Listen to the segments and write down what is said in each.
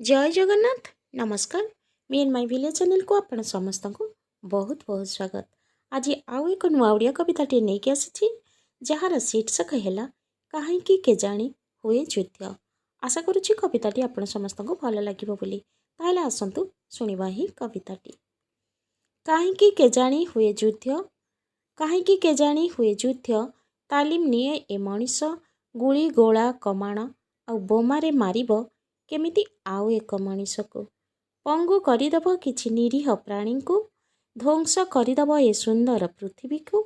जय जगन्नाथ नमस्कार। Me and my village channel को आपण समस्त को बहुत बहुत स्वागत। आज आउ एक नुआ ओडिया कविताटे नहीं कि आसी जार शीर्षक है कहीं के जानी हुए युद्ध। आशा करुच्ची कविताटी आपण समस्त को भल लगे बोली। ताहले आसंतु सुनिबा ही कविताटी। कहीं के जानी हुए युद्ध, कहीं के जानी हुए युद्ध, तालीम निए ए मनीष गुली गोला कमाण आ बोमारे मारिब केमिति आउ एक मनीषको पंगु करदेव किछि निरीह प्राणी को ध्वंस करदेव ए सुंदर पृथ्वी को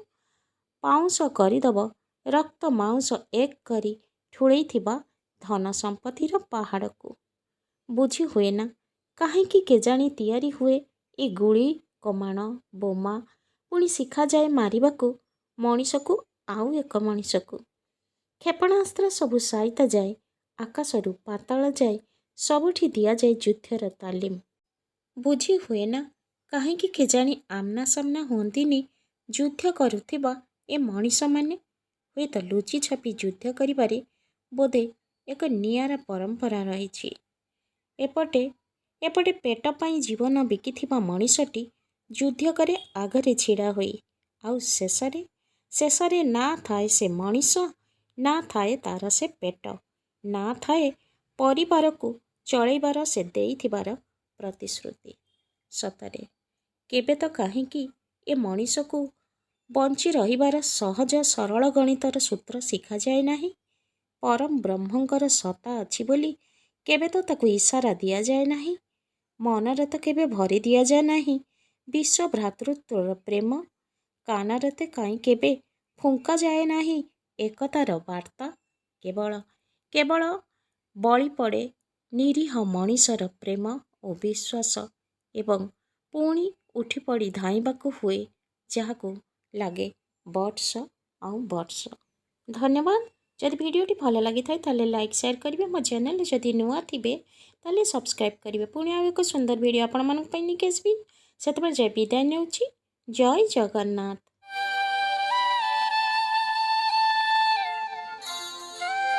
पाउंस करदेव रक्त मांस एक करी ठुलई धन संपत्तिर पहाड़ को बुझी हुए ना कहीं केजाणी तैयारी हुए ए गुली कमाण बोमा पुणी शिखा जाए मारिबा को मनीष को आउ एक मनीष को क्षेपणास्त्र सबु साइता जाए आकाशरू पाताल जाए सबुठी दिया जाए युद्धर तालीम। बुझी हुए ना कहीं केजाणी आमना सामना हुंतिनी युद्ध करुथिबा ए मनीष माने हुए तो लुचि छपी युद्ध करिबारे बोधे एक नियारा परंपरा रही। एपटे एपटे पेट पाई जीवन बिकिथिबा मनीषटी युद्ध करे आगरे छिड़ा होई आउ शेषरे शेषरे ना थाए से मनीष ना थाए तार से पेट ना थाए परिवार को चलैबार से देइथिबार प्रतिश्रुति। सतरे केबे तो कहीं ए मनीष को बंची रहिबार सहज सरल गणितर सूत्र शिखा जाए नाही। परम ब्रह्मंकर सत्ता अछि बोली केबे तो ताकू इशारा दिया जाए नाही। मनरे तो केबे भरी दिया जाए नाही विश्व भ्रातृत्वर प्रेम। कानरे ते कहीं केबे फुंका जाए नाही एकतार वार्ता। केवल केवल बलि पड़े निरीह मनीषर प्रेम और विश्वास एवं पुणी उठी पड़ी धाइबाकू हुए जहाकू लागे वर्ष आउ वर्ष। धन्यवाद। जदि वीडियोटी भल लगी थाए लाइक शेयर करेंगे। मो चैनल जदि नुआ थे ताले सब्सक्राइब करेंगे। पुणी आउ एक सुंदर वीडियो आपण मानक पई निके आसबी। सेतबेले जय विदाय नेउछि। जय जगन्नाथ।